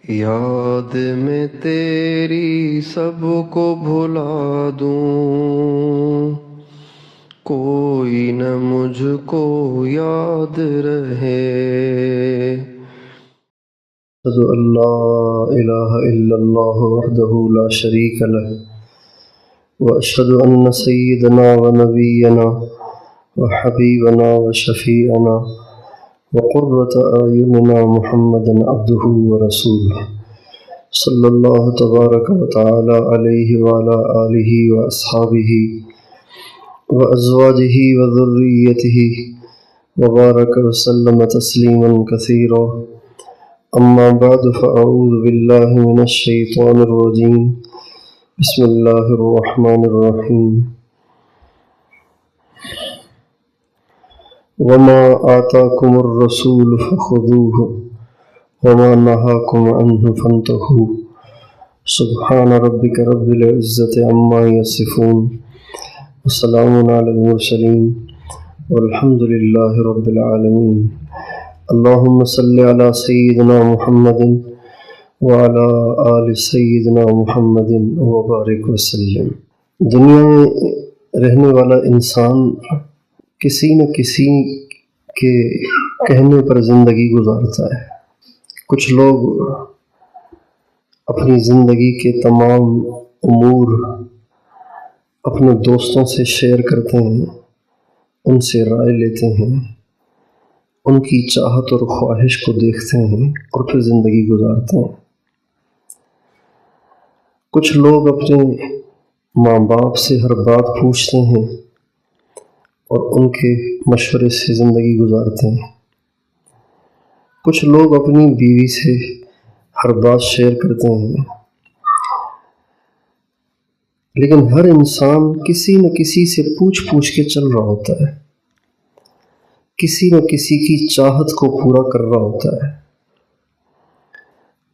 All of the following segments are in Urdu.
یاد میں تیری سب کو بھلا دوں، کوئی نہ مجھ کو یاد رہے۔ اشہد ان لا الہ الا اللہ وحدہ لا شریک لہ، واشہد ان سیدنا و نبینا و حبیبنا و شفیعنا وقرۃ اعیننا محمد عبدہ ورسولہ صلی اللہ تبارک و تعالی علیہ وعلی آلہ واصحابہ وازواجہ وذریتہ وبارک وسلم تسلیما کثیرا۔ اما بعد فاعوذ باللہ من الشیطان الرجیم، بسم اللہ الرحمن الرحیم۔ وما آتاکم الرسول فخذوہ وما نہاکم عنہ فانتہوا۔ سبحان ربک رب العزۃ عما یصفون، وسلام علی المرسلین والحمد للہ رب العالمین۔ اللہم صلی علی سیدنا محمد وعلی آل سیدنا محمد وبارک وسلم۔ دنیا میں رہنے والا انسان کسی نہ کسی کے کہنے پر زندگی گزارتا ہے۔ کچھ لوگ اپنی زندگی کے تمام امور اپنے دوستوں سے شیئر کرتے ہیں، ان سے رائے لیتے ہیں، ان کی چاہت اور خواہش کو دیکھتے ہیں اور پھر زندگی گزارتے ہیں۔ کچھ لوگ اپنے ماں باپ سے ہر بات پوچھتے ہیں اور ان کے مشورے سے زندگی گزارتے ہیں۔ کچھ لوگ اپنی بیوی سے ہر بات شیئر کرتے ہیں، لیکن ہر انسان کسی نہ کسی سے پوچھ کے چل رہا ہوتا ہے، کسی نہ کسی کی چاہت کو پورا کر رہا ہوتا ہے۔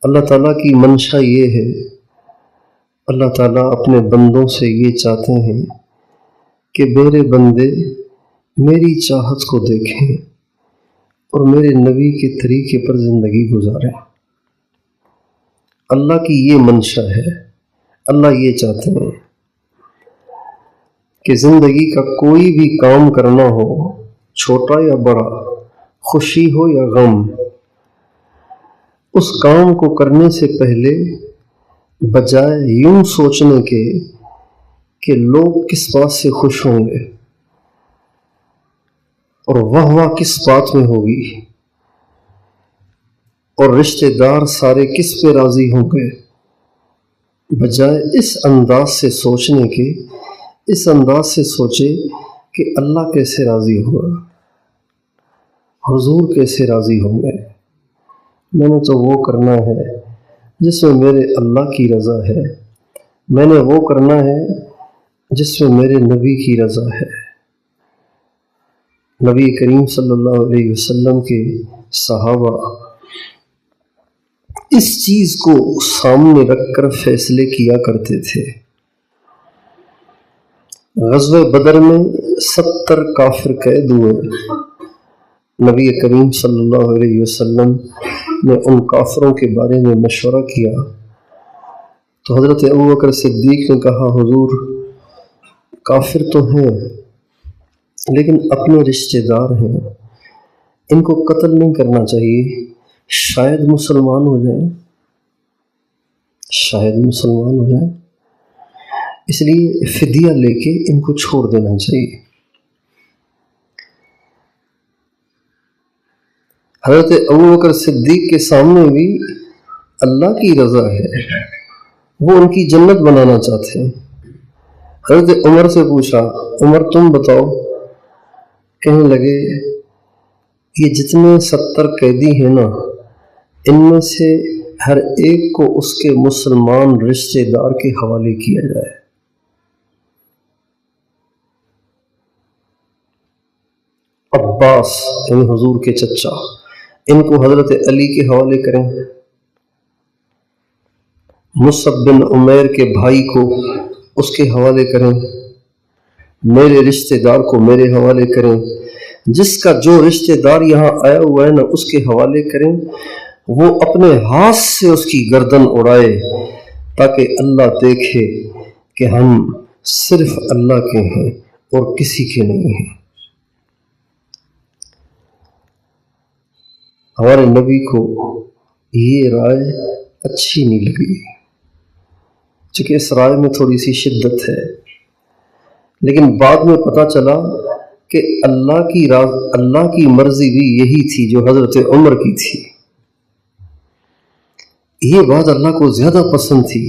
اللہ تعالیٰ کی منشا یہ ہے، اللہ تعالیٰ اپنے بندوں سے یہ چاہتے ہیں کہ میرے بندے میری چاہت کو دیکھیں اور میرے نبی کے طریقے پر زندگی گزاریں۔ اللہ کی یہ منشا ہے، اللہ یہ چاہتے ہیں کہ زندگی کا کوئی بھی کام کرنا ہو، چھوٹا یا بڑا، خوشی ہو یا غم، اس کام کو کرنے سے پہلے بجائے یوں سوچنے کے کہ لوگ کس بات سے خوش ہوں گے اور واہ کس بات میں ہوگی اور رشتہ دار سارے کس پہ راضی ہوں گے، بجائے اس انداز سے سوچنے کے، اس انداز سے سوچے کہ اللہ کیسے راضی ہوگا، حضور کیسے راضی ہوں گے۔ میں نے تو وہ کرنا ہے جس میں میرے اللہ کی رضا ہے، میں نے وہ کرنا ہے جس میں میرے نبی کی رضا ہے۔ نبی کریم صلی اللہ علیہ وسلم کے صحابہ اس چیز کو سامنے رکھ کر فیصلے کیا کرتے تھے۔ غزوہ بدر میں 70 کافر قید ہوئے۔ نبی کریم صلی اللہ علیہ وسلم نے ان کافروں کے بارے میں مشورہ کیا تو حضرت ابوبکر صدیق نے کہا، حضور کافر تو ہیں لیکن اپنے رشتہ دار ہیں، ان کو قتل نہیں کرنا چاہیے، شاید مسلمان ہو جائیں، شاید مسلمان ہو جائیں، اس لیے فدیہ لے کے ان کو چھوڑ دینا چاہیے۔ حضرت ابوبکر صدیق کے سامنے بھی اللہ کی رضا ہے، وہ ان کی جنت بنانا چاہتے ہیں۔ حضرت عمر سے پوچھا، عمر تم بتاؤ، کہنے لگے یہ جتنے 70 قیدی ہیں نا، ان میں سے ہر ایک کو اس کے مسلمان رشتہ دار کے حوالے کیا جائے۔ عباس یعنی حضور کے چچا، ان کو حضرت علی کے حوالے کریں، مصعب بن عمیر کے بھائی کو اس کے حوالے کریں، میرے رشتہ دار کو میرے حوالے کریں، جس کا جو رشتہ دار یہاں آیا ہوا ہے نا اس کے حوالے کریں، وہ اپنے ہاتھ سے اس کی گردن اڑائے تاکہ اللہ دیکھے کہ ہم صرف اللہ کے ہیں اور کسی کے نہیں ہیں۔ ہمارے نبی کو یہ رائے اچھی نہیں لگی، چونکہ اس رائے میں تھوڑی سی شدت ہے، لیکن بعد میں پتہ چلا کہ اللہ کی مرضی بھی یہی تھی جو حضرت عمر کی تھی۔ یہ بات اللہ کو زیادہ پسند تھی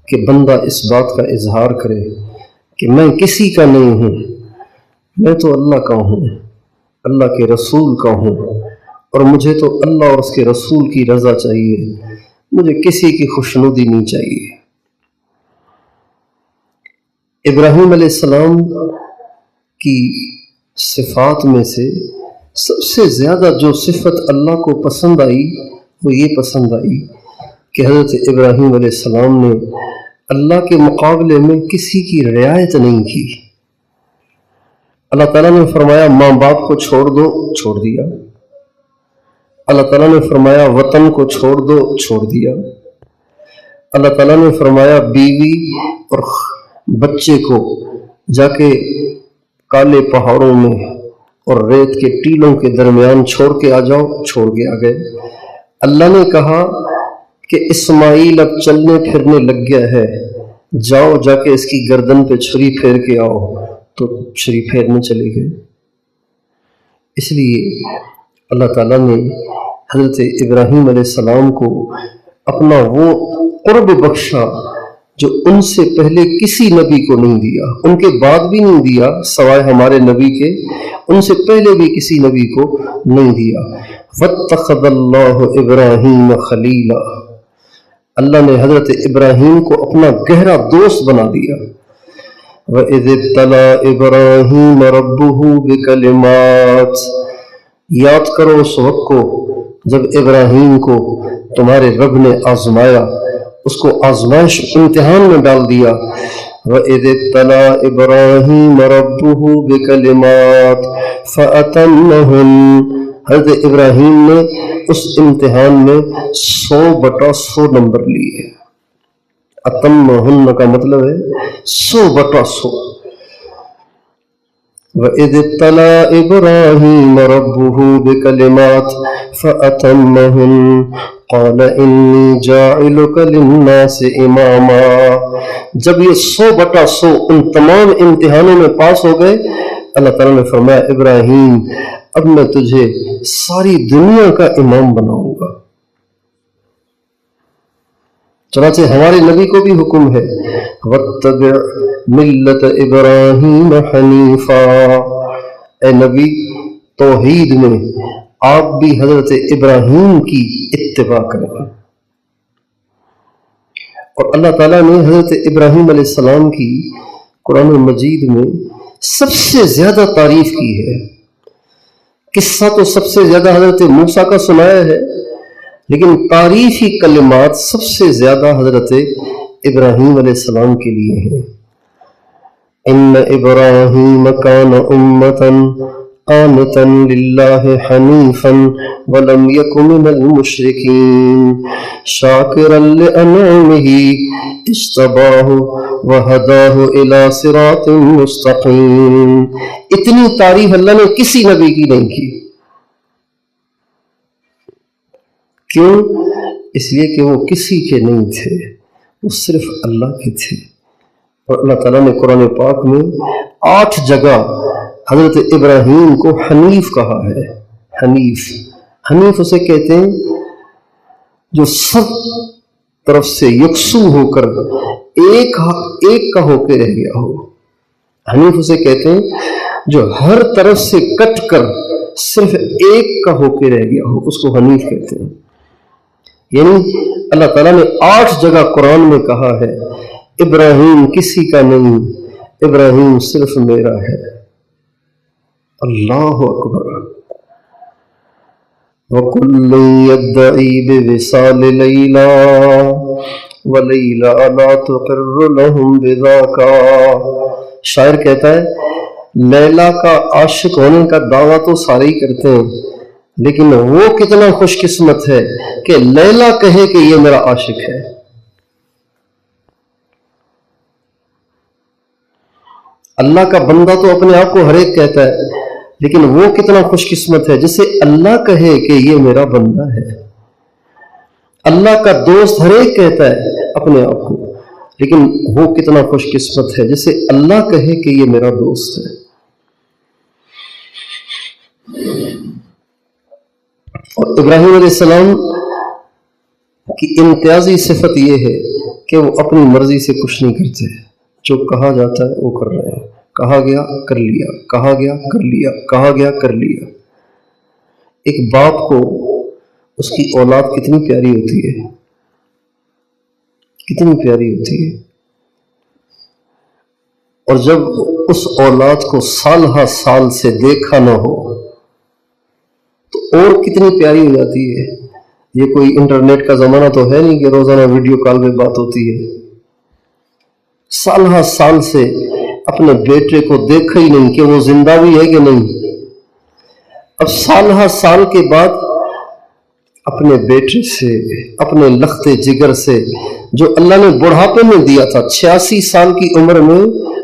کہ بندہ اس بات کا اظہار کرے کہ میں کسی کا نہیں ہوں، میں تو اللہ کا ہوں، اللہ کے رسول کا ہوں، اور مجھے تو اللہ اور اس کے رسول کی رضا چاہیے، مجھے کسی کی خوشنودی نہیں چاہیے۔ ابراہیم علیہ السلام کی صفات میں سے سب سے زیادہ جو صفت اللہ کو پسند آئی وہ یہ پسند آئی کہ حضرت ابراہیم علیہ السلام نے اللہ کے مقابلے میں کسی کی رعایت نہیں کی۔ اللہ تعالیٰ نے فرمایا ماں باپ کو چھوڑ دو، چھوڑ دیا۔ اللہ تعالیٰ نے فرمایا وطن کو چھوڑ دو، چھوڑ دیا۔ اللہ تعالیٰ نے فرمایا بیوی اور بچے کو جا کے کالے پہاڑوں میں اور ریت کے ٹیلوں کے درمیان چھوڑ کے آ جاؤ، چھوڑ کے آ گئے۔ اللہ نے کہا کہ اسماعیل اب چلنے پھرنے لگ گیا ہے، جاؤ جا کے اس کی گردن پہ چھری پھیر کے آؤ، تو چھری پھیرنے چلے گئے۔ اس لیے اللہ تعالیٰ نے حضرت ابراہیم علیہ السلام کو اپنا وہ قرب بخشا جو ان سے پہلے کسی نبی کو نہیں دیا، ان کے بعد بھی نہیں دیا سوائے ہمارے نبی کے، ان سے پہلے بھی کسی نبی کو نہیں دیا۔ واتخذ اللہ ابراہیم خلیلا، اللہ نے حضرت ابراہیم کو اپنا گہرا دوست بنا دیا۔ وَإِذِ ابْتَلَىٰ إِبْرَاهِيمَ رَبُّهُ بِكَلِمَاتٍ، یاد کرو اس وقت کو جب ابراہیم کو تمہارے رب نے آزمایا، اس کو آزمائش امتحان میں ڈال دیا۔ وَإِذِ ابْتَلَىٰ إِبْرَاهِيمَ رَبُّهُ بِكَلِمَاتٍ فَأَتَمَّهُنَّ، حضرت ابراہیم نے اس امتحان میں 100/100 نمبر لیے۔ اتمہن کا مطلب ہے 100/100۔ وَإِذِ ابْتَلَىٰ إِبْرَاهِيمَ رَبُّهُ بِكَلِمَاتٍ فَأَتَمَّهُنَّ قَالَ إِنِّي جَاعِلُكَ لِلنَّاسِ إِمَامًا، جب یہ 100/100 ان تمام امتحانوں میں پاس ہو گئے، اللہ تعالیٰ نے فرمایا ابراہیم اب میں تجھے ساری دنیا کا امام بناؤں گا۔ چنانچہ ہمارے نبی کو بھی حکم ہے وَاتَّبِعْ مِلَّةَ إِبْرَاهِيمَ حَنِيفًا، اے نبی توحید میں آپ بھی حضرت ابراہیم کی اتباع کریں۔ اور اللہ تعالیٰ نے حضرت ابراہیم علیہ السلام کی قرآن مجید میں سب سے زیادہ تعریف کی ہے۔ قصہ تو سب سے زیادہ حضرت موسیٰ کا سنایا ہے، لیکن تعریفی کلمات سب سے زیادہ حضرت ابراہیم علیہ السلام کے لیے ہیں۔ ان ابراہیم کان امۃ قانتا للہ حنیفا ولم یک من المشرکین شاکرا لانعمہ اجتباہ وہداہ الی صراط مستقیم۔ اتنی تعریف اللہ نے کسی نبی کی نہیں کی۔ کیوں؟ اس لیے کہ وہ کسی کے نہیں تھے، وہ صرف اللہ کے تھے۔ اور اللہ تعالیٰ نے قرآن پاک میں 8 جگہ حضرت ابراہیم کو حنیف کہا ہے۔ حنیف اسے کہتے ہیں جو سب طرف سے یکسو ہو کر ایک کا ہو کے رہ گیا ہو۔ حنیف اسے کہتے ہیں جو ہر طرف سے کٹ کر صرف ایک کا ہو کے رہ گیا ہو، اس کو حنیف کہتے ہیں۔ یعنی اللہ تعالیٰ نے 8 جگہ قرآن میں کہا ہے ابراہیم کسی کا نہیں، ابراہیم صرف میرا ہے۔ اللہ اکبر۔ وَكُلٌّ يَدَّعِي بِوِصَالِ لَيْلَىٰ وَلَيْلَىٰ لَا تُقِرُّ لَهُمْ بِذَاكَ، شاعر کہتا ہے لیلا کا عاشق ہونے کا دعویٰ تو سارے ہی کرتے ہیں، لیکن وہ کتنا خوش قسمت ہے کہ لیلا کہے کہ یہ میرا عاشق ہے. اللہ کا بندہ تو اپنے آپ کو ہر ایک کہتا ہے، لیکن وہ کتنا خوش قسمت ہے جسے اللہ کہے کہ یہ میرا بندہ ہے. اللہ کا دوست ہر ایک کہتا ہے اپنے آپ کو، لیکن وہ کتنا خوش قسمت ہے جسے اللہ کہے کہ یہ میرا دوست ہے. اور ابراہیم علیہ السلام کی امتیازی صفت یہ ہے کہ وہ اپنی مرضی سے کچھ نہیں کرتے، جو کہا جاتا ہے وہ کر رہے ہیں. کہا گیا کر لیا، کہا گیا کر لیا، کہا گیا کر لیا. ایک باپ کو اس کی اولاد کتنی پیاری ہوتی ہے، کتنی پیاری ہوتی ہے، اور جب اس اولاد کو سال ہا سال سے دیکھا نہ ہو تو اور کتنی پیاری ہو جاتی ہے. یہ کوئی انٹرنیٹ کا زمانہ تو ہے نہیں کہ روزانہ ویڈیو کال پہ بات ہوتی ہے. سال ہا سال سے اپنے بیٹے کو دیکھا ہی نہیں کہ وہ زندہ بھی ہے کہ نہیں. اب سال ہا سال کے بعد اپنے بیٹے سے، اپنے لخت جگر سے جو اللہ نے بڑھاپے میں دیا تھا، 86 سال کی عمر میں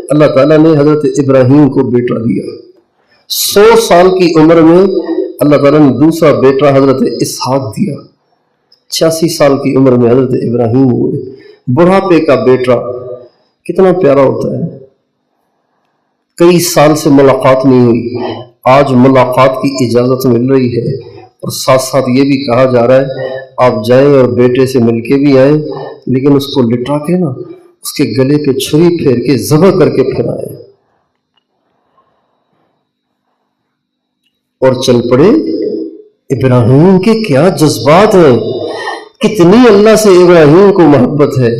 اللہ تعالیٰ نے حضرت ابراہیم کو بیٹا دیا. 100 سال کی عمر میں اللہ تعالیٰ نے دوسرا بیٹا حضرت اسحاق دیا. 86 سال کی عمر میں حضرت ابراہیم ہوئے. بڑھاپے کا بیٹا کتنا پیارا ہوتا ہے. کئی سال سے ملاقات نہیں ہوئی، آج ملاقات کی اجازت مل رہی ہے، اور ساتھ ساتھ یہ بھی کہا جا رہا ہے آپ جائیں اور بیٹے سے مل کے بھی آئیں، لیکن اس کو لٹا کے نا اس کے گلے پہ چھری پھیر کے ذبح کر کے پھر آئیں. اور چل پڑے. ابراہیم کے کیا جذبات ہیں، کتنی اللہ سے ابراہیم کو محبت ہے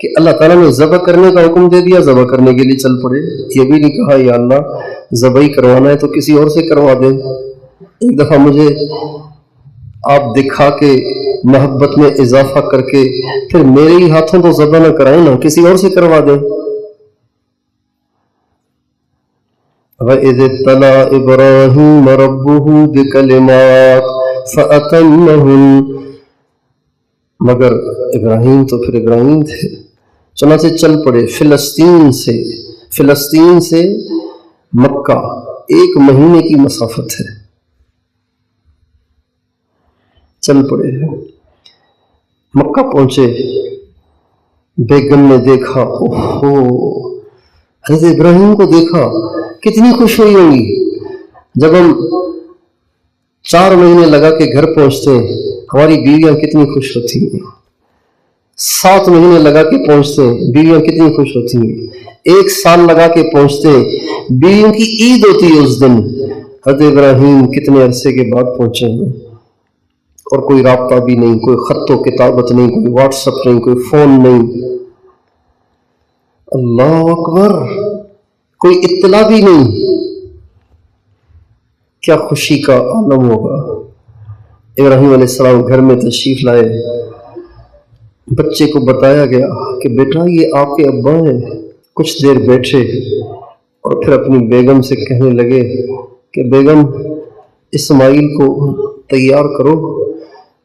کہ اللہ تعالیٰ نے ذبح کرنے کا حکم دے دیا، ذبح کرنے کے لیے چل پڑے. یہ بھی نہیں کہا یا اللہ ذبح ہی کروانا ہے تو کسی اور سے کروا دیں. ایک دفعہ مجھے آپ دکھا کے محبت میں اضافہ کر کے پھر میرے ہی ہاتھوں تو ذبح نہ کرائیں نا، کسی اور سے کروا دیں. وَإِذِ ابْتَلَىٰ إِبْرَاهِيمَ رَبُّهُ بِكَلِمَاتٍ فَأَتَمَّهُنَّ. مگر ابراہیم تو پھر ابراہیم تھے. چنانچہ چل پڑے. فلسطین سے مکہ 1 مہینے کی مسافت ہے. چل پڑے. مکہ پہنچے. بیگم نے دیکھا، اوہو حضرت ابراہیم کو دیکھا، کتنی خوش ہوئی ہوں گی. جب ہم 4 مہینے لگا کے گھر پہنچتے ہیں ہماری بیویاں کتنی خوش ہوتی ہیں. 7 مہینے لگا کے پہنچتے ہیں بیویاں کتنی خوش ہوتی ہیں. 1 سال لگا کے پہنچتے ہیں بیویوں کی عید ہوتی ہے اس دن. حضرت ابراہیم کتنے عرصے کے بعد پہنچے ہیں، اور کوئی رابطہ بھی نہیں، کوئی خط و کتابت نہیں، کوئی واٹس ایپ نہیں، کوئی فون نہیں. اللہ اکبر. کوئی اطلاع بھی نہیں. کیا خوشی کا عالم ہوگا. ابراہیم علیہ السلام گھر میں تشریف لائے. بچے کو بتایا گیا کہ بیٹا یہ آپ کے ابا ہیں. کچھ دیر بیٹھے اور پھر اپنی بیگم سے کہنے لگے کہ بیگم اسماعیل کو تیار کرو،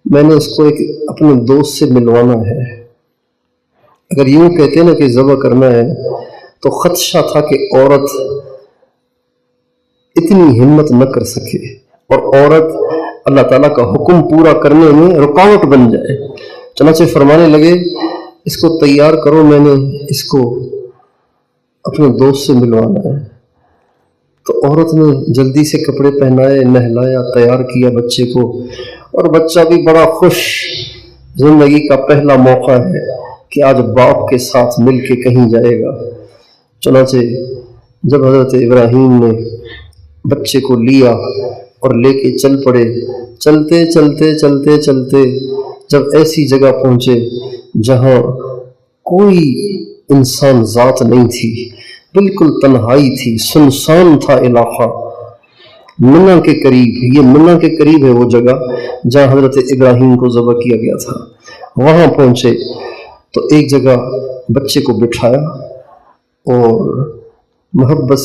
میں نے اس کو ایک اپنے دوست سے ملوانا ہے. اگر یوں کہتے نا کہ ذبح کرنا ہے تو خدشہ تھا کہ عورت اتنی ہمت نہ کر سکے اور عورت اللہ تعالیٰ کا حکم پورا کرنے میں رکاوٹ بن جائے. چنانچہ فرمانے لگے اس کو تیار کرو، میں نے اس کو اپنے دوست سے ملوانا ہے. تو عورت نے جلدی سے کپڑے پہنائے، نہلایا، تیار کیا بچے کو، اور بچہ بھی بڑا خوش. زندگی کا پہلا موقع ہے کہ آج باپ کے ساتھ مل کے کہیں جائے گا. چنانچہ جب حضرت ابراہیم نے بچے کو لیا اور لے کے چل پڑے، چلتے چلتے چلتے چلتے جب ایسی جگہ پہنچے جہاں کوئی انسان ذات نہیں تھی، بالکل تنہائی تھی، سنسان تھا علاقہ. منی کے قریب، یہ منی کے قریب ہے وہ جگہ جہاں حضرت ابراہیم کو ذبح کیا گیا تھا. وہاں پہنچے تو ایک جگہ بچے کو بٹھایا اور محبت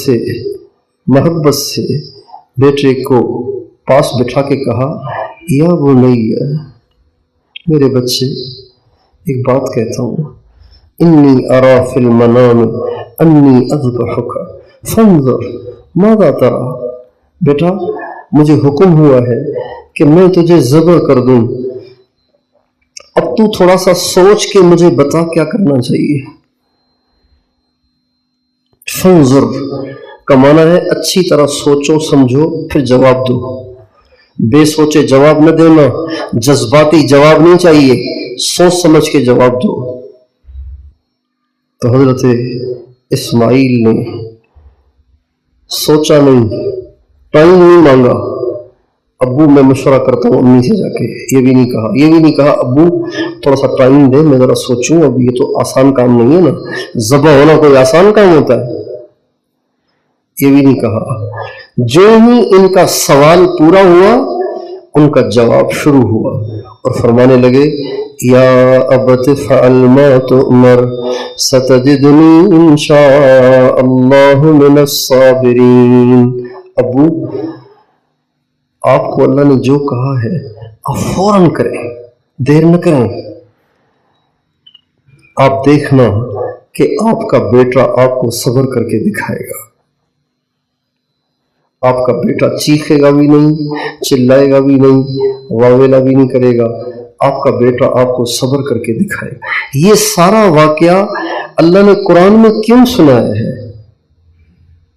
سے بیٹے کو پاس بٹھا کے کہا یا بنیا، میرے بچے ایک بات کہتا ہوں، انی ارا فی المنام انی اذبحک فانظر ماذا ترى، بیٹا مجھے حکم ہوا ہے کہ میں تجھے ذبح کر دوں، اب تو تھوڑا سا سوچ کے مجھے بتا کیا کرنا چاہیے۔ فانظر کا معنی ہے اچھی طرح سوچو سمجھو پھر جواب دو، بے سوچے جواب نہ دینا، جذباتی جواب نہیں چاہیے، سوچ سمجھ کے جواب دو۔ تو حضرت اسماعیل نے سوچا نہیں، ٹائم نہیں مانگا، ابو میں مشورہ کرتا ہوں امی سے جا کے، یہ بھی نہیں کہا ابو تھوڑا سا ٹائم دے میں ذرا سوچوں، اب یہ تو آسان کام نہیں ہے نا، ذبح ہونا کوئی آسان کام ہوتا ہے، یہ بھی نہیں کہا۔ جو ہی ان کا سوال پورا ہوا ان کا جواب شروع ہوا اور فرمانے لگے یا ابت فعل ما تؤمر ستجدنی ان شاء اللہ من الصابرین، ابو آپ کو اللہ نے جو کہا ہے آپ فوراً کریں، دیر نہ کریں، آپ دیکھنا کہ آپ کا بیٹا آپ کو صبر کر کے دکھائے گا، آپ کا بیٹا چیخے گا بھی نہیں، چلائے گا بھی نہیں، واویلا بھی نہیں کرے گا، آپ کا بیٹا آپ کو صبر کر کے دکھائے گا۔ یہ سارا واقعہ اللہ نے قرآن میں کیوں سنایا ہے؟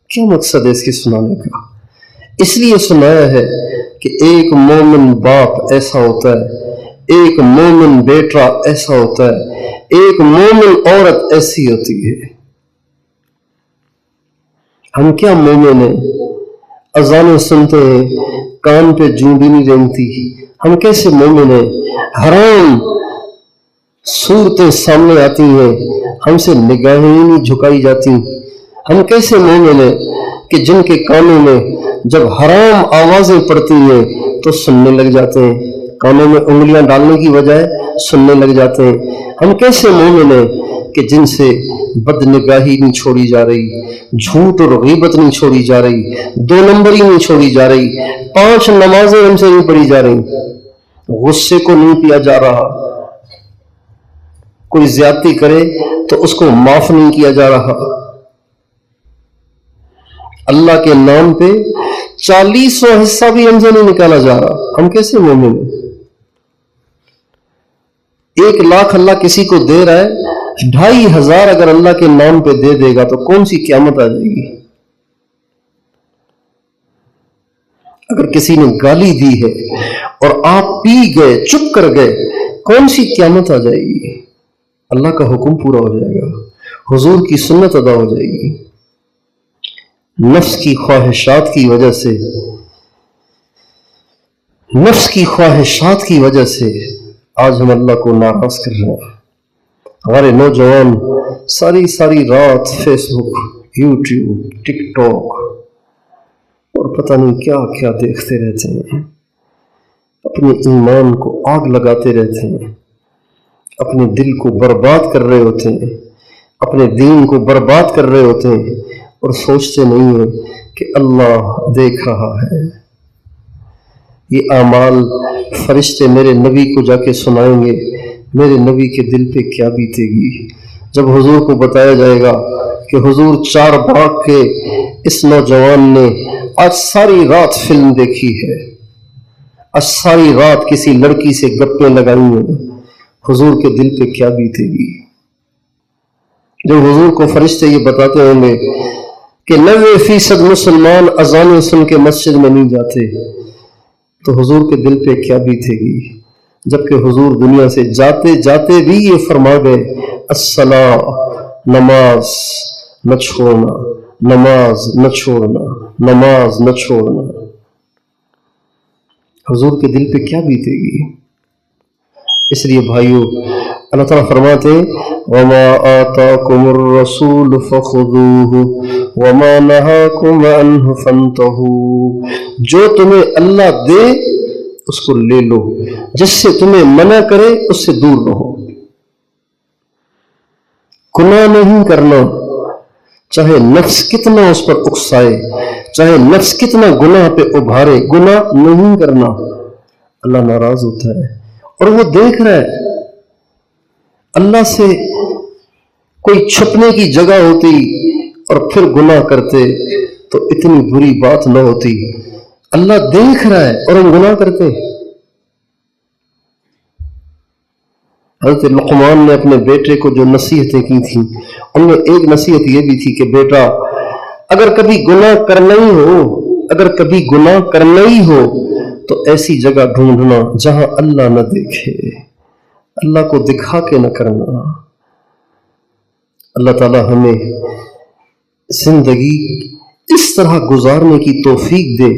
کیا مقصد ہے اس کی سنانے کا؟ اس لیے سنایا ہے کہ ایک مومن باپ ایسا ہوتا ہے، ایک مومن بیٹا ایسا ہوتا ہے، ایک مومن عورت ایسی ہوتی ہے۔ ہم کیا مومن ہیں، اذانیں سنتے ہیں، کان پہ جوں بھی نہیں رینگتی، ہم کیسے مومن ہیں؟ حرام صورتیں سامنے آتی ہیں، ہم سے نگاہیں نہیں جھکائی جاتی، ہم کیسے مومن ہیں کہ جن کے کانوں میں جب حرام آوازیں پڑتی ہیں تو سننے لگ جاتے ہیں، کانوں میں انگلیاں ڈالنے کی بجائے سننے لگ جاتے ہیں۔ ہم کیسے مومن ہیں کہ جن سے بد نگاہی نہیں چھوڑی جا رہی، جھوٹ اور غیبت نہیں چھوڑی جا رہی، 2 نمبری نہیں چھوڑی جا رہی، 5 نمازیں ہم سے نہیں پڑھی جا رہی، غصے کو نہیں پیا جا رہا، کوئی زیادتی کرے تو اس کو معاف نہیں کیا جا رہا، اللہ کے نام پہ 40واں حصہ بھی ہم سے نہیں نکالا جا رہا، ہم کیسے مومن ہیں؟ 1 لاکھ اللہ کسی کو دے رہا ہے، 2500 اگر اللہ کے نام پہ دے دے گا تو کون سی قیامت آ جائے گی؟ اگر کسی نے گالی دی ہے اور آپ پی گئے، چپ کر گئے، کون سی قیامت آ جائے گی؟ اللہ کا حکم پورا ہو جائے گا، حضور کی سنت ادا ہو جائے گی۔ نفس کی خواہشات کی وجہ سے آج ہم اللہ کو ناراض کر رہے ہیں۔ ہمارے نوجوان ساری رات فیس بک، یوٹیوب، ٹک ٹاک اور پتہ نہیں کیا کیا دیکھتے رہتے ہیں، اپنے ایمان کو آگ لگاتے رہتے ہیں، اپنے دل کو برباد کر رہے ہوتے ہیں، اپنے دین کو برباد کر رہے ہوتے ہیں اور سوچتے نہیں ہیں کہ اللہ دیکھ رہا ہے۔ یہ اعمال فرشتے میرے نبی کو جا کے سنائیں گے، میرے نبی کے دل پہ کیا بیتے گی جب حضور کو بتایا جائے گا کہ حضور 4 باغ کے اس نوجوان نے آج ساری رات فلم دیکھی ہے، آج ساری رات کسی لڑکی سے گپیں لگائی ہیں، حضور کے دل پہ کیا بیتے گی؟ جب حضور کو فرشتے یہ بتاتے ہوں گے کہ 90% مسلمان اذانیں سن کے مسجد میں نہیں جاتے، تو حضور کے دل پہ کیا بیتے گی؟ جبکہ حضور دنیا سے جاتے جاتے بھی یہ فرما گئے الصلاۃ، نماز نہ چھوڑنا، نماز نہ چھوڑنا، نماز نہ چھوڑنا۔ حضور کے دل پہ کیا بیتے گی؟ اس لیے بھائیو، اللہ تعالیٰ فرماتے وَمَا آتَاكُمُ الرَّسُولُ فَخُذُوهُ وَمَا نَهَاكُمْ عَنْهُ فَانْتَهُوا، جو تمہیں اللہ دے اس کو لے لو، جس سے تمہیں منع کرے اس سے دور رہو۔ گناہ نہیں کرنا، چاہے نفس کتنا اس پر اکسائے، چاہے نفس کتنا گناہ پہ ابھارے، گناہ نہیں کرنا، اللہ ناراض ہوتا ہے اور وہ دیکھ رہا ہے۔ اللہ سے کوئی چھپنے کی جگہ ہوتی اور پھر گناہ کرتے تو اتنی بری بات نہ ہوتی۔ اللہ دیکھ رہا ہے اور ہم گناہ کرتے۔ حضرت لقمان نے اپنے بیٹے کو جو نصیحتیں کی تھیں ان میں ایک نصیحت یہ بھی تھی کہ بیٹا اگر کبھی گناہ کرنا ہی ہو تو ایسی جگہ ڈھونڈنا جہاں اللہ نہ دیکھے، اللہ کو دکھا کے نہ کرنا۔ اللہ تعالی ہمیں زندگی اس طرح گزارنے کی توفیق دے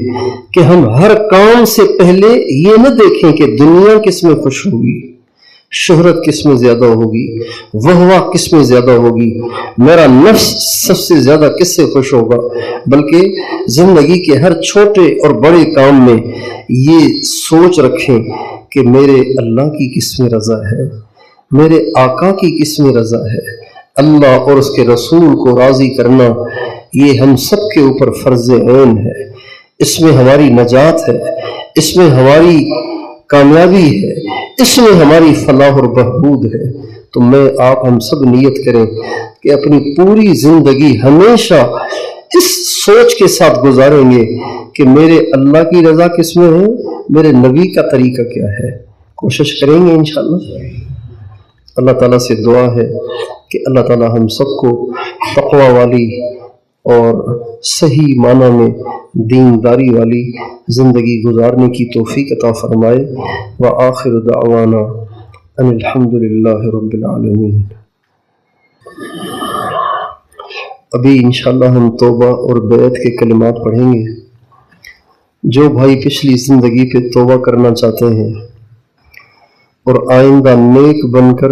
کہ ہم ہر کام سے پہلے یہ نہ دیکھیں کہ دنیا کس میں خوش ہوگی، شہرت کس میں زیادہ ہوگی، وہوا کس میں زیادہ ہوگی، میرا نفس سب سے زیادہ کس سے خوش ہوگا، بلکہ زندگی کے ہر چھوٹے اور بڑے کام میں یہ سوچ رکھیں کہ میرے اللہ کی کس میں رضا ہے، میرے آقا کی کس میں رضا ہے۔ اللہ اور اس کے رسول کو راضی کرنا یہ ہم سب کے اوپر فرض عین ہے، اس میں ہماری نجات ہے، اس میں ہماری کامیابی ہے، اس میں ہماری فلاح اور بہبود ہے۔ تو میں آپ ہم سب نیت کریں کہ اپنی پوری زندگی ہمیشہ اس سوچ کے ساتھ گزاریں گے کہ میرے اللہ کی رضا کس میں ہے، میرے نبی کا طریقہ کیا ہے۔ کوشش کریں گے انشاءاللہ۔ اللہ تعالیٰ سے دعا ہے کہ اللہ تعالیٰ ہم سب کو تقوی والی اور صحیح معنی میں دینداری والی زندگی گزارنے کی توفیق عطا فرمائے۔ وآخر دعوانا ان الحمد للہ رب العالمین۔ ابھی انشاءاللہ ہم توبہ اور بیعت کے کلمات پڑھیں گے۔ جو بھائی پچھلی زندگی پہ توبہ کرنا چاہتے ہیں اور آئندہ نیک بن کر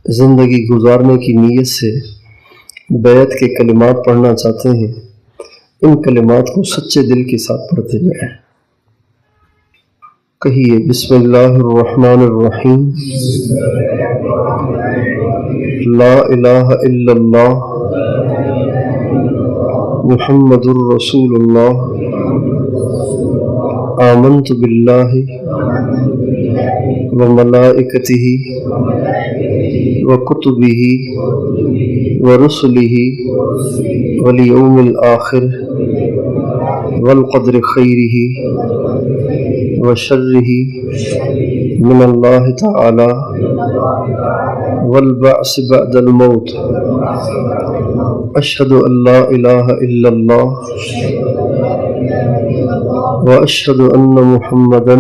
زندگی گزارنے کی نیت سے بیعت کے کلمات پڑھنا چاہتے ہیں، ان کلمات کو سچے دل کے ساتھ پڑھتے جائیں۔ کہیے بسم اللہ الرحمن الرحیم، لا الہ الا اللہ محمد الرسول اللہ، آمنت باللہ وملائکتہ وکتبہ ورسلہ والیوم الآخر والقدر خیرہ وشرہ من اللہ تعالی والبعث بعد الموت، اشہد ان لا الہ الا اللہ واشہد ان محمدا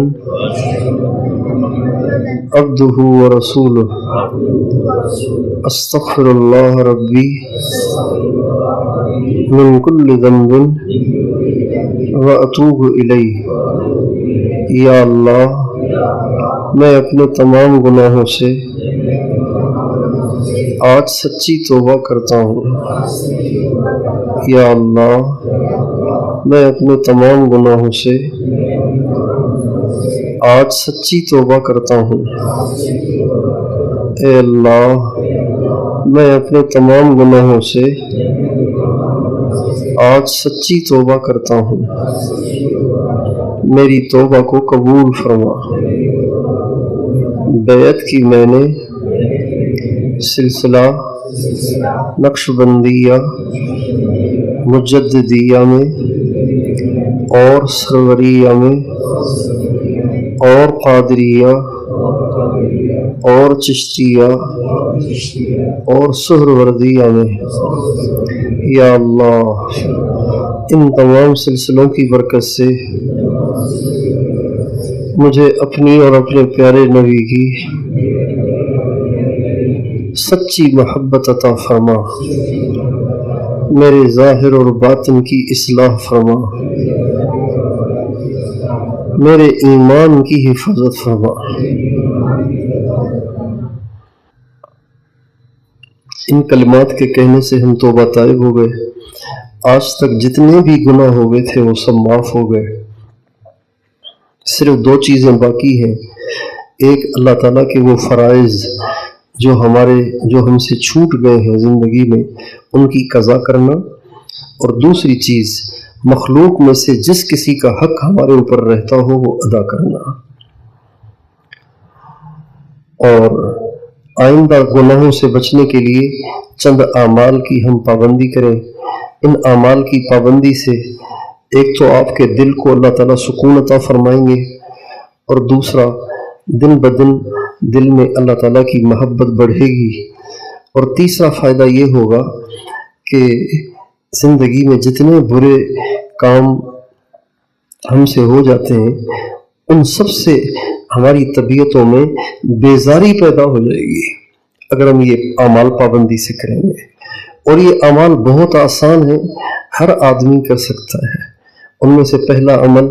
عبدہ ورسولہ، استغفر اللہ ربی من کل ذنب واتوب الیہ۔ یا اللہ میں اپنے تمام گناہوں سے آج سچی توبہ کرتا ہوں۔ یا اللہ میں اپنے تمام گناہوں سے آج سچی توبہ کرتا ہوں۔ اے اللہ میں اپنے تمام گناہوں سے آج سچی توبہ کرتا ہوں، میری توبہ کو قبول فرما۔ بیعت کی میں نے سلسلہ نقش بندیہ مجددیہ میں اور سروریہ میں اور قادریہ اور چشتیہ اور سہروردیہ میں۔ یا اللہ ان تمام سلسلوں کی برکت سے مجھے اپنی اور اپنے پیارے نبی کی سچی محبت عطا فرما، میرے ظاہر اور باطن کی اصلاح فرما، میرے ایمان کی حفاظت فرما۔ ان کلمات کے کہنے سے ہم توبہ طائب ہو گئے، آج تک جتنے بھی گناہ ہو گئے تھے وہ سب معاف ہو گئے۔ صرف دو چیزیں باقی ہیں، ایک اللہ تعالیٰ کے وہ فرائض جو ہم سے چھوٹ گئے ہیں زندگی میں ان کی قضا کرنا، اور دوسری چیز مخلوق میں سے جس کسی کا حق ہمارے اوپر رہتا ہو وہ ادا کرنا، اور آئندہ گناہوں سے بچنے کے لیے چند اعمال کی ہم پابندی کریں۔ ان اعمال کی پابندی سے ایک تو آپ کے دل کو اللہ تعالیٰ سکون عطا فرمائیں گے، اور دوسرا دن بدن دل میں اللہ تعالیٰ کی محبت بڑھے گی، اور تیسرا فائدہ یہ ہوگا کہ زندگی میں جتنے برے کام ہم سے ہو جاتے ہیں ان سب سے ہماری طبیعتوں میں بیزاری پیدا ہو جائے گی اگر ہم یہ اعمال پابندی سے کریں گے۔ اور یہ اعمال بہت آسان ہیں، ہر آدمی کر سکتا ہے۔ ان میں سے پہلا عمل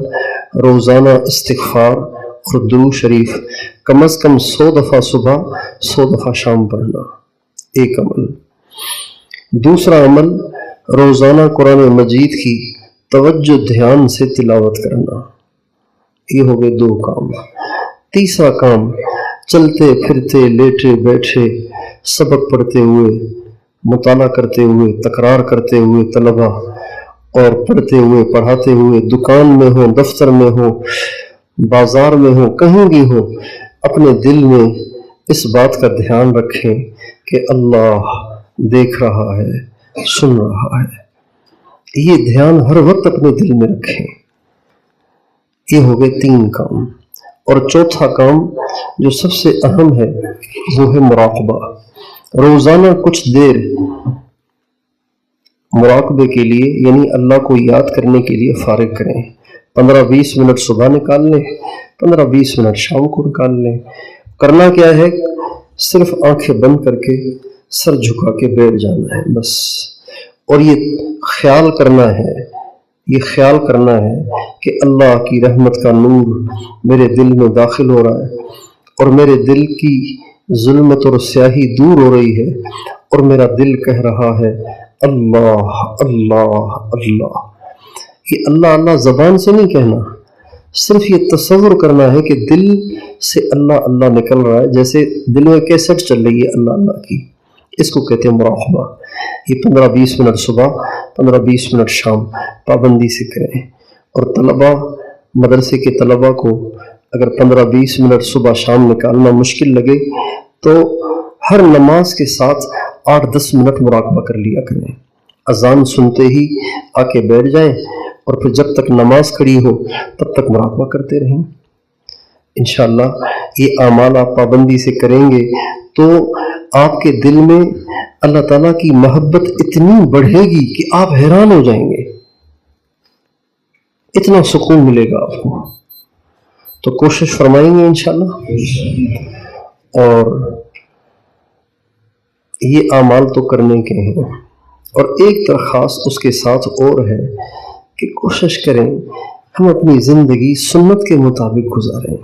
روزانہ استغفار اور درود شریف کم از کم 100 دفعہ صبح 100 دفعہ شام پڑھنا، ایک عمل۔ دوسرا عمل روزانہ قرآن مجید کی توجہ دھیان سے تلاوت کرنا، یہ ہو گئے 2 کام۔ تیسرا کام چلتے پھرتے لیٹے بیٹھے سبق پڑھتے ہوئے، مطالعہ کرتے ہوئے، تکرار کرتے ہوئے طلبہ، اور پڑھتے ہوئے پڑھاتے ہوئے، دکان میں ہو، دفتر میں ہو، بازار میں ہو، کہیں بھی ہو، اپنے دل میں اس بات کا دھیان رکھیں کہ اللہ دیکھ رہا ہے، سن رہا ہے۔ یہ دھیان ہر وقت اپنے دل میں رکھیں۔ یہ ہو گئے 3 کام۔ اور چوتھا کام جو سب سے اہم ہے وہ ہے مراقبہ۔ روزانہ کچھ دیر مراقبے کے لیے یعنی اللہ کو یاد کرنے کے لیے فارغ کریں۔ 15-20 منٹ صبح نکال لیں، 15-20 منٹ شام کو نکال لیں۔ کرنا کیا ہے؟ صرف آنکھیں بند کر کے سر جھکا کے بیٹھ جانا ہے بس، اور یہ خیال کرنا ہے کہ اللہ کی رحمت کا نور میرے دل میں داخل ہو رہا ہے، اور میرے دل کی ظلمت اور سیاہی دور ہو رہی ہے، اور میرا دل کہہ رہا ہے اللہ اللہ اللہ۔ یہ اللہ اللہ زبان سے نہیں کہنا، صرف یہ تصور کرنا ہے کہ دل سے اللہ اللہ نکل رہا ہے، جیسے دل میں کیسٹ چل رہی ہے اللہ اللہ کی۔ اس کو کہتے ہیں مراقبہ۔ یہ 15-20 منٹ صبح، 15-20 منٹ شام پابندی سے کریں۔ اور طلبہ، مدرسے کے طلبہ کو اگر 15-20 منٹ صبح شام نکالنا مشکل لگے تو ہر نماز کے ساتھ 8-10 منٹ مراقبہ کر لیا کریں۔ اذان سنتے ہی آ کے بیٹھ جائیں، اور پھر جب تک نماز کھڑی ہو تب تک مراقبہ کرتے رہیں۔ انشاءاللہ یہ اعمال آپ پابندی سے کریں گے تو آپ کے دل میں اللہ تعالیٰ کی محبت اتنی بڑھے گی کہ آپ حیران ہو جائیں گے، اتنا سکون ملے گا آپ کو۔ تو کوشش فرمائیں گے انشاءاللہ۔ اور یہ اعمال تو کرنے کے ہیں، اور ایک درخواست اس کے ساتھ اور ہے کہ کوشش کریں ہم اپنی زندگی سنت کے مطابق گزاریں۔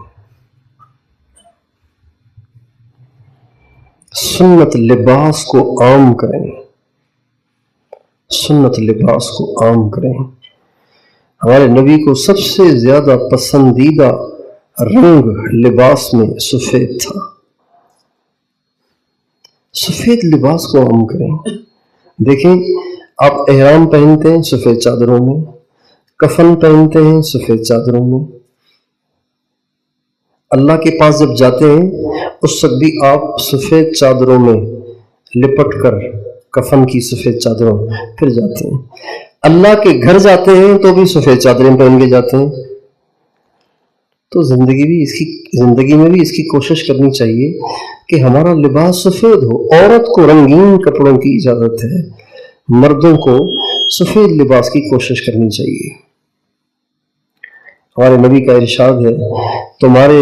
سنت لباس کو عام کریں، سنت لباس کو عام کریں۔ ہمارے نبی کو سب سے زیادہ پسندیدہ رنگ لباس میں سفید تھا۔ سفید لباس کو عام کریں۔ دیکھیں، آپ احرام پہنتے ہیں سفید چادروں میں، کفن پہنتے ہیں سفید چادروں میں، اللہ کے پاس جب جاتے ہیں اس وقت بھی آپ سفید چادروں میں لپٹ کر کفن کی سفید چادروں پھر جاتے ہیں۔ اللہ کے گھر جاتے ہیں تو بھی سفید چادریں پہن کے جاتے ہیں۔ تو زندگی میں بھی اس کی کوشش کرنی چاہیے کہ ہمارا لباس سفید ہو۔ عورت کو رنگین کپڑوں کی اجازت ہے، مردوں کو سفید لباس کی کوشش کرنی چاہیے۔ ہمارے نبی کا ارشاد ہے، تمہارے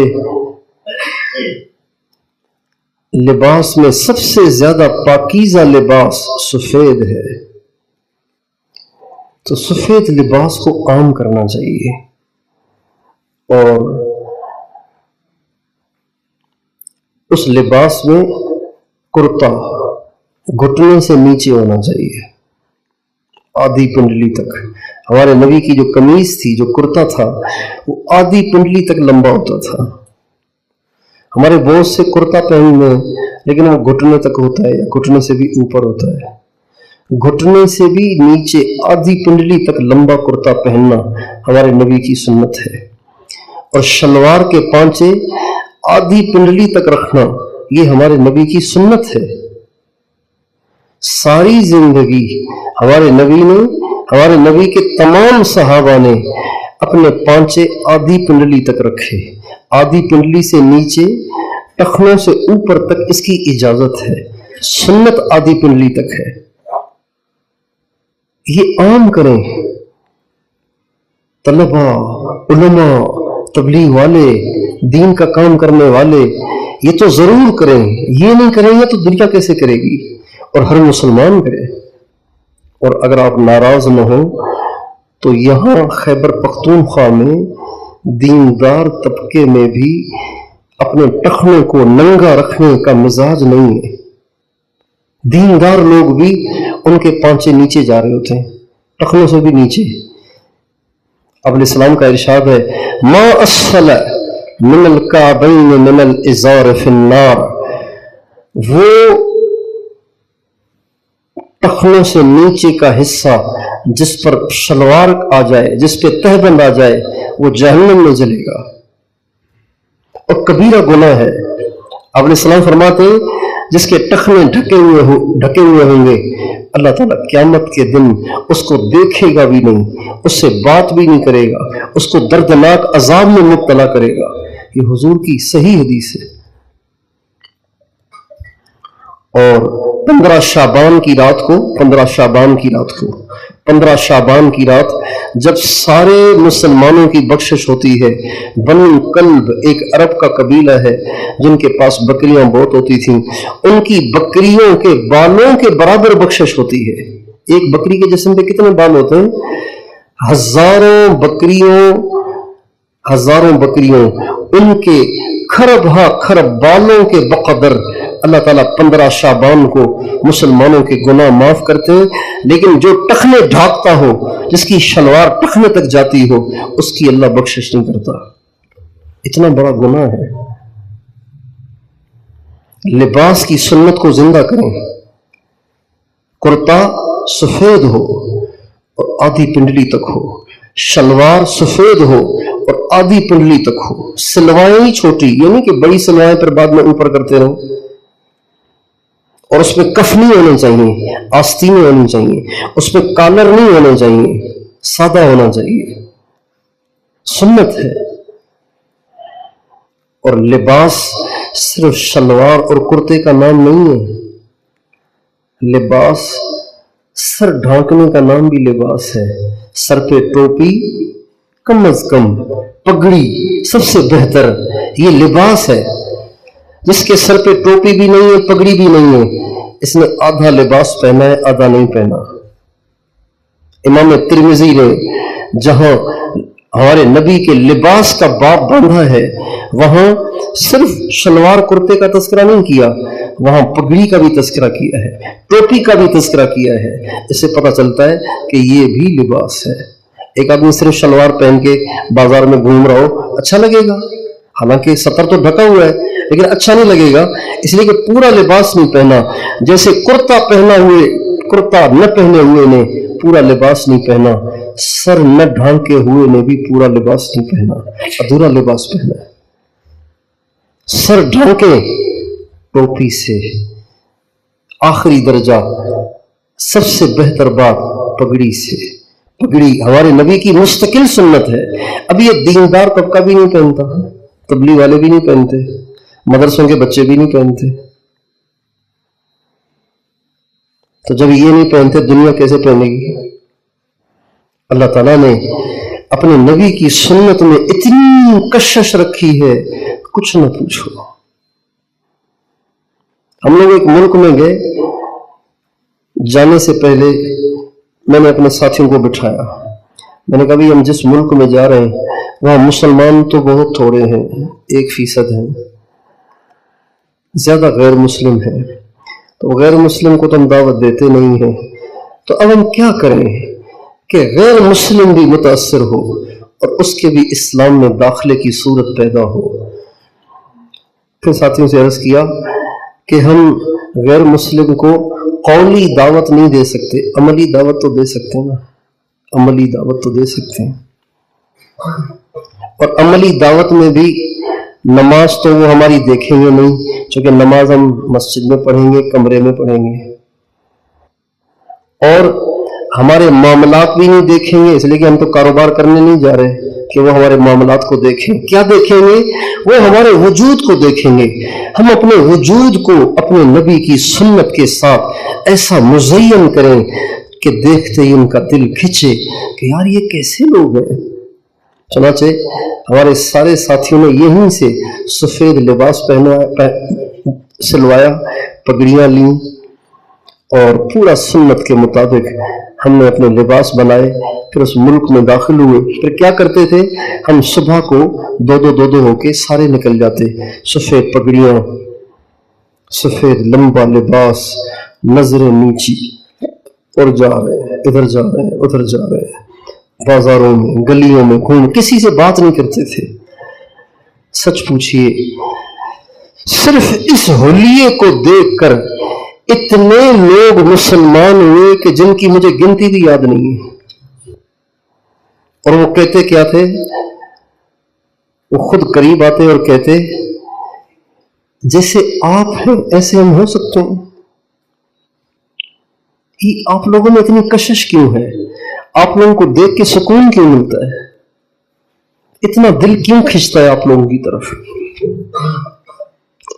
لباس میں سب سے زیادہ پاکیزہ لباس سفید ہے۔ تو سفید لباس کو عام کرنا چاہیے، اور اس لباس میں کرتا گھٹنے سے نیچے ہونا چاہیے، آدھی پنڈلی تک۔ ہمارے نبی کی جو قمیض تھی، جو کرتا تھا، وہ آدھی پنڈلی تک لمبا ہوتا تھا۔ ہمارے بہت سے کرتا پہننے لیکن وہ گھٹنے تک ہوتا ہے یا گھٹنے سے بھی اوپر ہوتا ہے. گھٹنے سے بھی نیچے آدھی پنڈلی تک لمبا کرتا پہننا ہمارے نبی کی سنت ہے، اور شلوار کے پانچے آدھی پنڈلی تک رکھنا یہ ہمارے نبی کی سنت ہے. ساری زندگی ہمارے نبی کے تمام صحابہ نے اپنے پانچے آدھی پنڈلی تک رکھے. آدھی پنڈلی سے نیچے ٹخنوں سے اوپر تک اس کی اجازت ہے، سنت آدھی پنڈلی تک ہے. یہ عام کریں. طلباء، علماء، تبلیغ والے، دین کا کام کرنے والے یہ تو ضرور کریں. یہ نہیں کریں گے تو دنیا کیسے کرے گی؟ اور ہر مسلمان کرے. اور اگر آپ ناراض نہ ہوں تو یہاں خیبر پختونخوا میں دیندار طبقے میں بھی اپنے ٹخنوں کو ننگا رکھنے کا مزاج نہیں ہے. دیندار لوگ بھی ان کے پانچے نیچے جا رہے ہوتے ہیں، ٹخنوں سے بھی نیچے. اب علیہ السلام کا ارشاد ہے ما اسفل من الکعبین من الازار فی النار. وہ ٹخنوں سے نیچے کا حصہ جس پر شلوار آ جائے، جس پہ تہبند آ جائے، وہ جہنم میں جلے گا اور کبیرہ گناہ ہے. اب علیہ السلام فرماتے ہیں جس کے ٹخنے ڈھکے ہوئے ہوں گے، اللہ تعالیٰ قیامت کے دن اس کو دیکھے گا بھی نہیں، اس سے بات بھی نہیں کرے گا، اس کو دردناک عذاب میں مبتلا کرے گا. یہ حضور کی صحیح حدیث ہے. اور 15 شعبان کی رات جب سارے مسلمانوں کی بخشش ہوتی ہے، بنو کلب ایک عرب کا قبیلہ ہے جن کے پاس بکریاں بہت ہوتی تھیں، ان کی بکریوں کے بالوں کے برابر بخشش ہوتی ہے. ایک بکری کے جسم پہ کتنے بال ہوتے ہیں؟ ہزاروں بکریوں ان کے خرب بالوں کے بقدر اللہ تعالیٰ 15 شعبان کو مسلمانوں کے گناہ معاف کرتے ہیں. لیکن جو ٹخنے ڈھانکتا ہو، جس کی شلوار ٹخنے تک جاتی ہو، اس کی اللہ بخشش نہیں کرتا. اتنا بڑا گناہ ہے. لباس کی سنت کو زندہ کریں. کرتا سفید ہو اور آدھی پنڈلی تک ہو، شلوار سفید ہو اور آدھی پنڈلی تک ہو. سلوائیں ہی چھوٹی، یہ نہیں کہ بڑی سلوائیں پر بعد میں اوپر کرتے رہو. اور اس پہ کف نہیں ہونے چاہیے، آستینیں ہونی چاہیے، اس پہ کالر نہیں ہونے چاہیے، سادہ ہونا چاہیے. سنت ہے. اور لباس صرف شلوار اور کرتے کا نام نہیں ہے. لباس سر ڈھانکنے کا نام بھی لباس ہے. سر پہ ٹوپی، کم از کم پگڑی سب سے بہتر، یہ لباس ہے. جس کے سر پہ ٹوپی بھی نہیں ہے، پگڑی بھی نہیں ہے، اس نے آدھا لباس پہنا ہے، آدھا نہیں پہنا. امام ترمذی نے جہاں ہمارے نبی کے لباس کا باب باندھا ہے، وہاں صرف شلوار کرتے کا تذکرہ نہیں کیا، وہاں پگڑی کا بھی تذکرہ کیا ہے، ٹوپی کا بھی تذکرہ کیا ہے. اس سے پتہ چلتا ہے کہ یہ بھی لباس ہے. ایک آدمی صرف شلوار پہن کے بازار میں گھوم رہا ہو، اچھا لگے گا، حالانکہ سطر تو ڈھکا ہوا ہے، لیکن اچھا نہیں لگے گا، اس لیے کہ پورا لباس نہیں پہنا. جیسے کرتا نہ پہنے ہوئے نے پورا لباس نہیں پہنا، سر نہ ڈھانکے ہوئے نے بھی پورا لباس نہیں پہنا، ادھورا لباس پہنا ہے. سر ڈھانکے ٹوپی سے، آخری درجہ سب سے بہتر بات پگڑی سے. پگڑی ہمارے نبی کی مستقل سنت ہے. اب یہ دیندار طبقہ بھی نہیں پہنتا، تبلیغ والے بھی نہیں پہنتے، مدرسوں کے بچے بھی نہیں پہنتے. تو جب یہ نہیں پہنتے، دنیا کیسے پہنے گی؟ اللہ تعالیٰ نے اپنے نبی کی سنت میں اتنی کشش رکھی ہے، کچھ نہ پوچھو. ہم لوگ ایک ملک میں گئے، جانے سے پہلے میں نے اپنے ساتھیوں کو بٹھایا. میں نے کہا بھی ہم جس ملک میں جا رہے ہیں وہاں مسلمان تو بہت تھوڑے ہیں، 1% ہیں، زیادہ غیر مسلم ہیں. تو غیر مسلم کو تو ہم دعوت دیتے نہیں ہیں. تو اب ہم کیا کریں کہ غیر مسلم بھی متاثر ہو اور اس کے بھی اسلام میں داخلے کی صورت پیدا ہو. پھر ساتھیوں سے عرض کیا کہ ہم غیر مسلم کو قولی دعوت نہیں دے سکتے، عملی دعوت تو دے سکتے ہیں نا، عملی دعوت تو دے سکتے ہیں. اور عملی دعوت میں بھی نماز تو وہ ہماری دیکھیں گے نہیں، چونکہ نماز ہم مسجد میں پڑھیں گے، کمرے میں پڑھیں گے. اور ہمارے معاملات بھی نہیں دیکھیں گے، اس لیے کہ ہم تو کاروبار کرنے نہیں جا رہے کہ وہ ہمارے معاملات کو دیکھیں. کیا دیکھیں گے؟ وہ ہمارے وجود کو دیکھیں گے. ہم اپنے وجود کو اپنے نبی کی سنت کے ساتھ ایسا مزین کریں کہ دیکھتے ہی ان کا دل کھچے کہ یار یہ کیسے لوگ ہیں. چنانچہ ہمارے سارے ساتھیوں نے یہیں سے سفید لباس سلوایا، پگڑیاں لیں، اور پورا سنت کے مطابق ہم نے اپنے لباس بنائے. پھر اس ملک میں داخل ہوئے. پھر کیا کرتے تھے؟ ہم صبح کو دو ہو کے سارے نکل جاتے، سفید پگڑیاں، سفید لمبا لباس، نظریں نیچی، اور جا رہے ہیں، ادھر جا رہے ہیں، ادھر جا رہے ہیں، بازاروں میں، گلیوں میں گھوم، کسی سے بات نہیں کرتے تھے. سچ پوچھئے صرف اس حلیے کو دیکھ کر اتنے لوگ مسلمان ہوئے کہ جن کی مجھے گنتی بھی یاد نہیں ہے. اور وہ کہتے کیا تھے؟ وہ خود قریب آتے اور کہتے جیسے آپ ہیں ایسے ہم ہو سکتے ہیں. آپ لوگوں میں اتنی کشش کیوں ہے؟ آپ لوگوں کو دیکھ کے سکون کیوں ملتا ہے؟ اتنا دل کیوں کھنچتا ہے آپ لوگوں کی طرف؟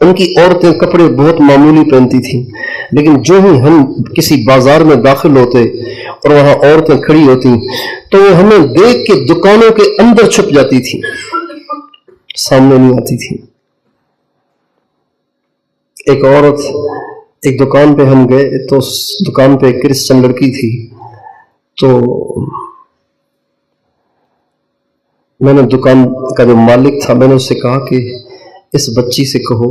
ان کی عورتیں کپڑے بہت معمولی پہنتی تھیں، لیکن جو ہی ہم کسی بازار میں داخل ہوتے اور وہاں عورتیں کھڑی ہوتی تو وہ ہمیں دیکھ کے دکانوں کے اندر چھپ جاتی تھی، سامنے نہیں آتی تھی. ایک عورت، ایک دکان پہ ہم گئے تو اس دکان پہ ایک کرسچن لڑکی تھی. تو میں نے دکان کا جو مالک تھا، میں نے اس سے کہا کہ اس بچی سے کہو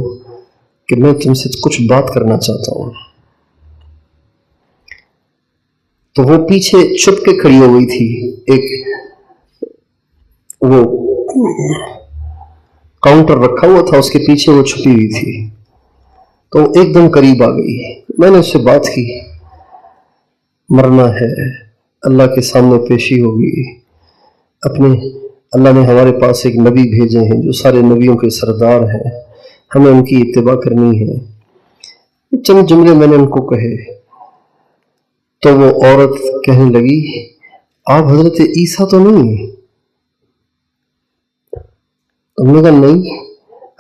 کہ میں تم سے کچھ بات کرنا چاہتا ہوں. تو وہ پیچھے چھپ کے کھڑی ہو گئی تھی. ایک وہ کاؤنٹر رکھا ہوا تھا، اس کے پیچھے وہ چھپی ہوئی تھی. تو ایک دم قریب آ گئی. میں نے اس سے بات کی، مرنا ہے، اللہ کے سامنے پیشی ہوگی. اپنے اللہ نے ہمارے پاس ایک نبی بھیجے ہیں جو سارے نبیوں کے سردار ہیں، ہمیں ان کی اتباع کرنی ہے. چند جملے میں نے ان کو کہے تو وہ عورت کہنے لگی آپ حضرت عیسیٰ تو نہیں ہیں؟ ہم نے کہا نہیں،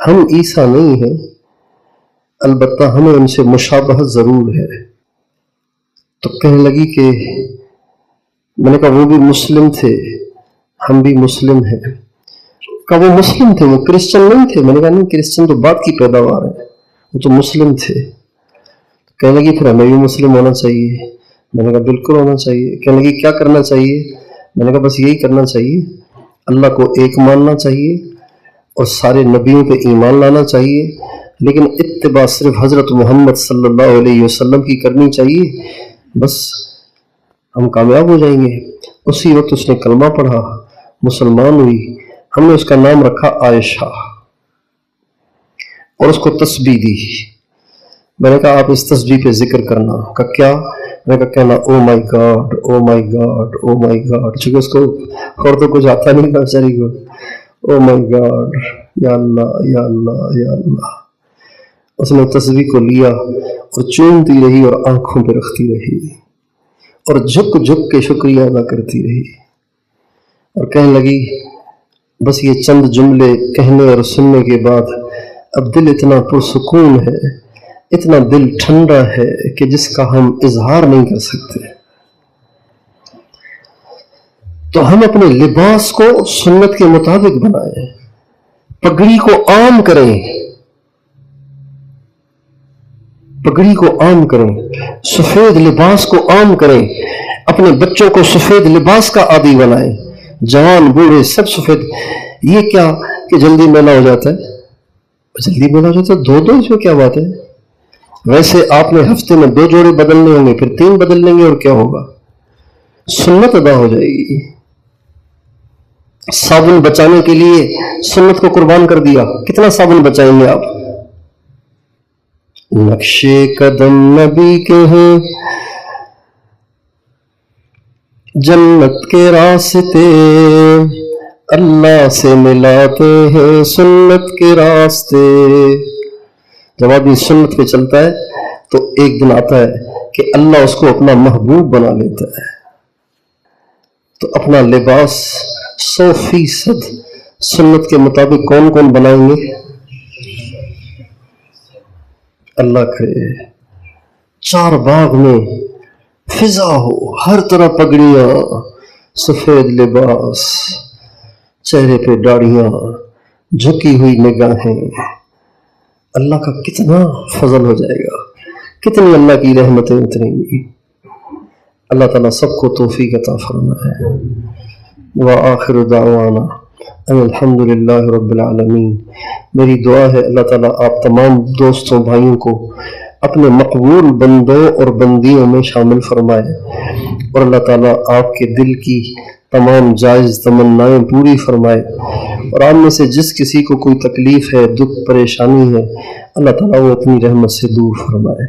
ہم عیسیٰ نہیں ہیں، البتہ ہمیں ان سے مشابہت ضرور ہے. تو کہنے لگی کہ میں نے کہا وہ بھی مسلم تھے، ہم بھی مسلم ہیں. کہا وہ مسلم تھے، وہ کرسچن نہیں تھے؟ میں نے کہا نہیں، کرسچن تو بعد کی پیداوار ہے، وہ تو مسلم تھے. کہنے لگی پھر ہمیں بھی مسلم ہونا چاہیے. میں نے کہا بالکل ہونا چاہیے. کہنے لگی کیا کرنا چاہیے؟ میں نے کہا بس یہی کرنا چاہیے، اللہ کو ایک ماننا چاہیے اور سارے نبیوں پہ ایمان لانا چاہیے، لیکن اتباع صرف حضرت محمد صلی اللہ علیہ وسلم کی کرنی چاہیے، بس ہم کامیاب ہو جائیں گے. اسی وقت اس نے کلمہ پڑھا، مسلمان ہوئی. ہم نے اس کا نام رکھا عائشہ اور اس کو تسبیح دی. میں نے کہا آپ اس تسبیح پہ ذکر کرنا. کہا کیا؟ میں نے کہا کہنا او مائی گاڈ، او مائی گاڈ، او مائی گاڈ. چونکہ اس کو اور تو کچھ آتا نہیں تھا بیچاری کو. او مائی گاڈ، یا اللہ یا اللہ یا اللہ. اس نے تسبیح کو لیا اور چومتی رہی اور آنکھوں پہ رکھتی رہی اور جھک جھک کے شکریہ ادا کرتی رہی اور کہنے لگی بس یہ چند جملے کہنے اور سننے کے بعد اب دل اتنا پرسکون ہے، اتنا دل ٹھنڈا ہے کہ جس کا ہم اظہار نہیں کر سکتے. تو ہم اپنے لباس کو سنت کے مطابق بنائیں، پگڑی کو عام کریں، پگڑی کو عام کریں، سفید لباس کو عام کریں، اپنے بچوں کو سفید لباس کا عادی بنائیں، جوان بوڑھے سب سفید. یہ کیا کہ جلدی میلہ ہو جاتا ہے؟ جلدی میلہ ہو جاتا ہے، دو اس میں کیا بات ہے؟ ویسے آپ نے ہفتے میں 2 جوڑے بدلنے ہوں گے، پھر 3 بدل لیں گے اور کیا ہوگا؟ سنت ادا ہو جائے گی. صابن بچانے کے لیے سنت کو قربان کر دیا. کتنا صابن بچائیں گے آپ؟ نقشے قدم نبی کے ہیں، جنت کے راستے اللہ سے ملاتے ہیں سنت کے راستے۔ جب آدمی سنت پہ چلتا ہے تو ایک دن آتا ہے کہ اللہ اس کو اپنا محبوب بنا لیتا ہے، تو اپنا لباس 100% سنت کے مطابق کون کون بنائیں گے؟ اللہ کرے چار باغ میں فضا ہو، ہر طرح پگڑیاں، سفید لباس، چہرے پہ داڑھیاں، جھکی ہوئی نگاہیں، اللہ کا کتنا فضل ہو جائے گا، کتنی اللہ کی رحمتیں اتریں گی۔ اللہ تعالیٰ سب کو توفیق عطا فرمائے۔ وآخر دعوانا ان الحمد للہ رب العالمین۔ میری دعا ہے اللہ تعالیٰ آپ تمام دوستوں بھائیوں کو اپنے مقبول بندوں اور بندیوں میں شامل فرمائے، اور اللہ تعالیٰ آپ کے دل کی تمام جائز تمنائیں پوری فرمائے، اور آپ میں سے جس کسی کو کوئی تکلیف ہے، دکھ، پریشانی ہے، اللہ تعالیٰ وہ اپنی رحمت سے دور فرمائے۔